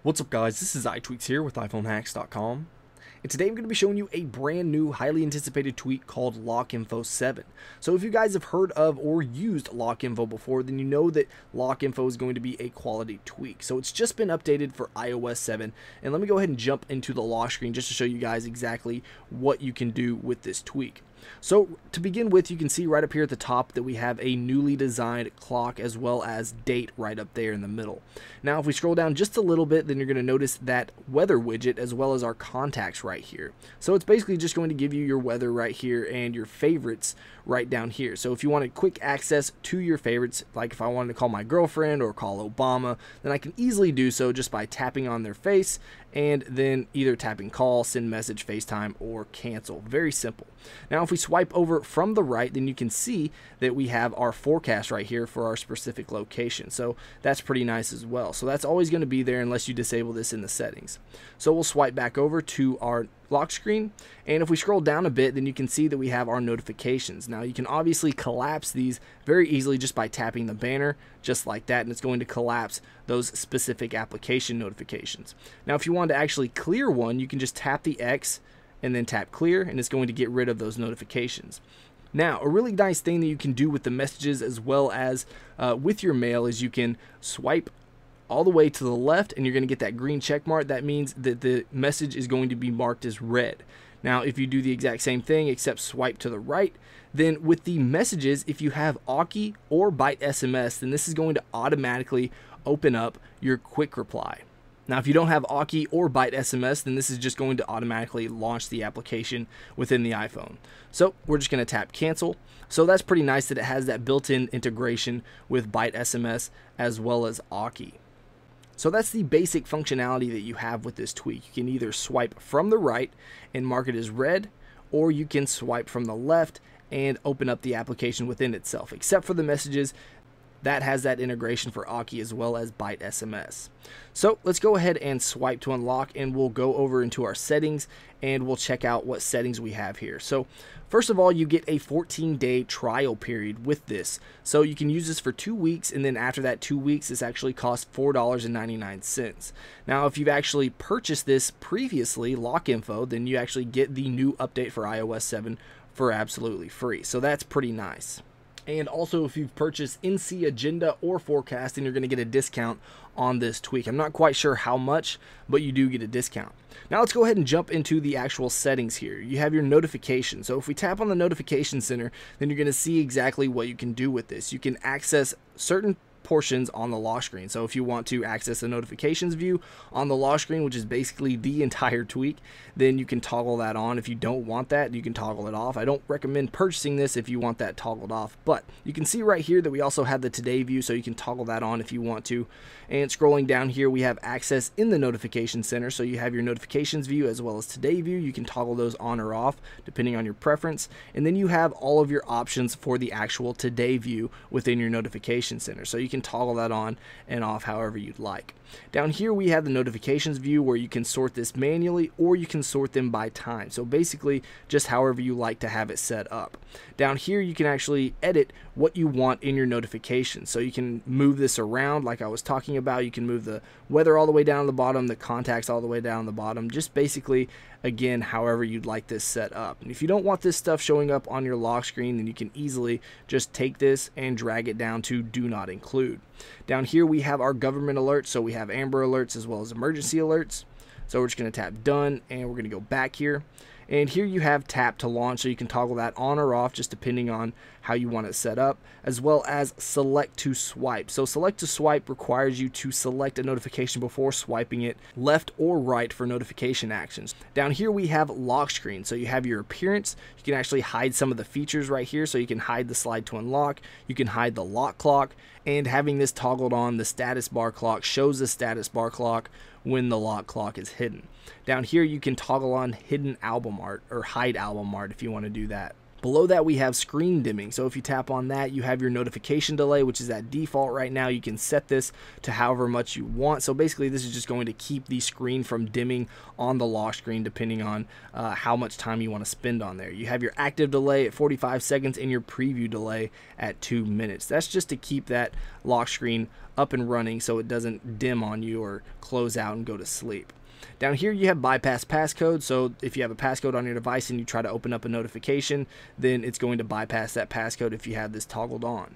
What's up guys, this is iTweaks here with iPhoneHacks.com, and today I'm going to be showing you a brand new highly anticipated tweak called LockInfo7. So if you guys have heard of or used LockInfo before, then you know that LockInfo is going to be a quality tweak. So it's just been updated for iOS 7, and let me go ahead and jump into the lock screen just to show you guys exactly what you can do with this tweak. So to begin with, you can see right up here at the top that we have a newly designed clock as well as date right up there in the middle. Now if we scroll down just a little bit, then you're going to notice that weather widget as well as our contacts right here. So it's basically just going to give you your weather right here and your favorites right down here. So if you wanted quick access to your favorites, like if I wanted to call my girlfriend or call Obama, then I can easily do so just by tapping on their face and then either tapping call, send message, FaceTime, or cancel. Very simple. Now if we swipe over from the right, then you can see that we have our forecast right here for our specific location. So that's pretty nice as well. So that's always going to be there unless you disable this in the settings. So we'll swipe back over to our lock screen, and if we scroll down a bit, then you can see that we have our notifications. Now you can obviously collapse these very easily just by tapping the banner just like that, and it's going to collapse those specific application notifications. Now if you want to actually clear one, you can just tap the X and then tap clear, and it's going to get rid of those notifications. Now, a really nice thing that you can do with the messages as well as with your mail is you can swipe all the way to the left and you're going to get that green check mark. That means that the message is going to be marked as read. Now, if you do the exact same thing except swipe to the right, then with the messages, if you have Aukey or Byte SMS, then this is going to automatically open up your quick reply. Now, if you don't have Aukey or Byte SMS, then this is just going to automatically launch the application within the iPhone. So we're just going to tap cancel. So that's pretty nice that it has that built-in integration with Byte SMS as well as Aukey. So that's the basic functionality that you have with this tweak. You can either swipe from the right and mark it as read, or you can swipe from the left and open up the application within itself, except for the messages. That has that integration for Aukey as well as Byte SMS. So let's go ahead and swipe to unlock, and we'll go over into our settings and we'll check out what settings we have here. So first of all, you get a 14-day trial period with this. So you can use this for 2 weeks, and then after that 2 weeks, this actually costs $4.99. Now, if you've actually purchased this previously, LockInfo, then you actually get the new update for iOS 7 for absolutely free. So that's pretty nice. And also, if you've purchased NC Agenda or Forecast, then you're going to get a discount on this tweak. I'm not quite sure how much, but you do get a discount. Now let's go ahead and jump into the actual settings here. You have your notifications. So if we tap on the notification center, then you're going to see exactly what you can do with this. You can access certain portions on the lock screen. So if you want to access the notifications view on the lock screen, which is basically the entire tweak, then you can toggle that on. If you don't want that, you can toggle it off. I don't recommend purchasing this if you want that toggled off, but you can see right here that we also have the today view, so you can toggle that on if you want to. And scrolling down here, we have access in the notification center, so you have your notifications view as well as today view. You can toggle those on or off depending on your preference, and then you have all of your options for the actual today view within your notification center, so you can toggle that on and off however you'd like. Down here we have the notifications view, where you can sort this manually or you can sort them by time, so basically just however you like to have it set up. Down here you can actually edit what you want in your notifications, so you can move this around like I was talking about. You can move the weather all the way down to the bottom, the contacts all the way down the bottom, just basically again however you'd like this set up. And if you don't want this stuff showing up on your lock screen, then you can easily just take this and drag it down to do not include. Down here we have our government alerts, so we have Amber alerts as well as emergency alerts. So we're just going to tap done, and we're going to go back here. And here you have tap to launch, so you can toggle that on or off just depending on how you want it set up, as well as select to swipe. So select to swipe requires you to select a notification before swiping it left or right for notification actions. Down here we have lock screen, so you have your appearance. You can actually hide some of the features right here, so you can hide the slide to unlock, you can hide the lock clock, and having this toggled on, the status bar clock shows the status bar clock when the lock clock is hidden. Down here you can toggle on hidden album art or hide album art if you want to do that. Below that, we have screen dimming. So if you tap on that, you have your notification delay, which is at default right now. You can set this to however much you want. So basically, this is just going to keep the screen from dimming on the lock screen depending on how much time you want to spend on there. You have your active delay at 45 seconds and your preview delay at 2 minutes. That's just to keep that lock screen up and running so it doesn't dim on you or close out and go to sleep. Down here you have bypass passcode, so if you have a passcode on your device and you try to open up a notification, then it's going to bypass that passcode if you have this toggled on.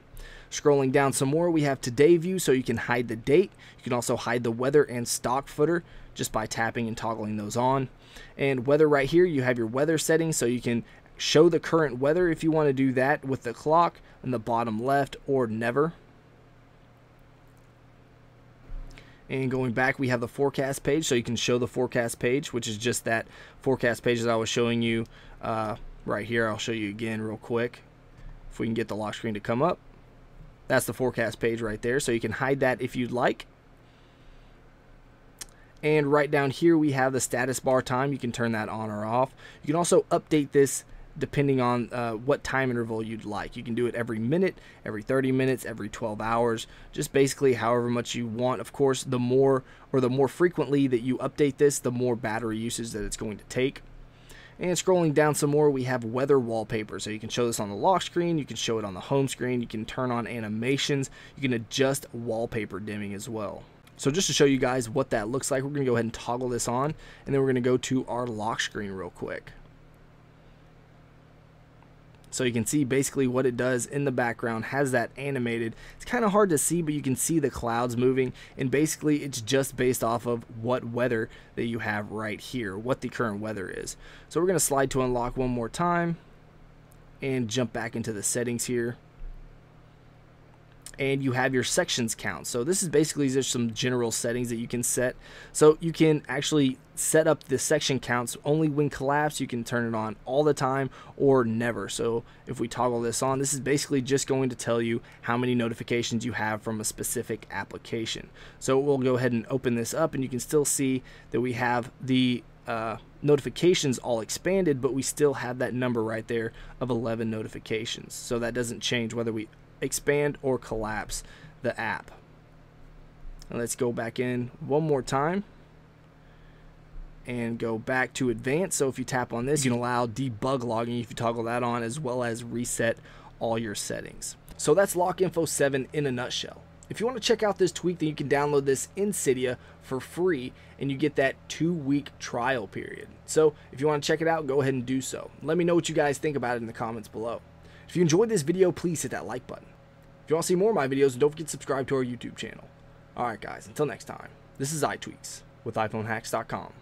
Scrolling down some more, we have today view, so you can hide the date. You can also hide the weather and stock footer just by tapping and toggling those on. And weather right here, you have your weather settings, so you can show the current weather if you want to do that with the clock in the bottom left or never. And going back, we have the forecast page, so you can show the forecast page, which is just that forecast page that I was showing you right here. I'll show you again real quick if we can get the lock screen to come up. That's the forecast page right there, so you can hide that if you'd like. And right down here we have the status bar time. You can turn that on or off. You can also update this depending on what time interval you'd like. You can do it every minute, every 30 minutes, every 12 hours, just basically however much you want. Of course, the more frequently that you update this, the more battery usage that it's going to take. And scrolling down some more, we have weather wallpaper. So you can show this on the lock screen, you can show it on the home screen, you can turn on animations, you can adjust wallpaper dimming as well. So just to show you guys what that looks like, we're going to go ahead and toggle this on, and then we're going to go to our lock screen real quick. So you can see basically what it does in the background, has that animated. It's kind of hard to see, but you can see the clouds moving, and basically it's just based off of what weather that you have right here, what the current weather is. So we're going to slide to unlock one more time and jump back into the settings here. And you have your sections count. So this is basically just some general settings that you can set. So you can actually set up the section counts only when collapsed. You can turn it on all the time or never. So if we toggle this on, this is basically just going to tell you how many notifications you have from a specific application. So we'll go ahead and open this up, and you can still see that we have the notifications all expanded, but we still have that number right there of 11 notifications. So that doesn't change whether we expand or collapse the app. And let's go back in one more time and go back to advanced. So if you tap on this, you can allow debug logging if you toggle that on, as well as reset all your settings. So that's LockInfo7 in a nutshell. If you want to check out this tweak, then you can download this in Cydia for free, and you get that 2-week trial period. So if you want to check it out, go ahead and do so. Let me know what you guys think about it in the comments below. If you enjoyed this video, please hit that like button. If you want to see more of my videos, don't forget to subscribe to our YouTube channel. Alright guys, until next time, this is iTweaks with iPhoneHacks.com.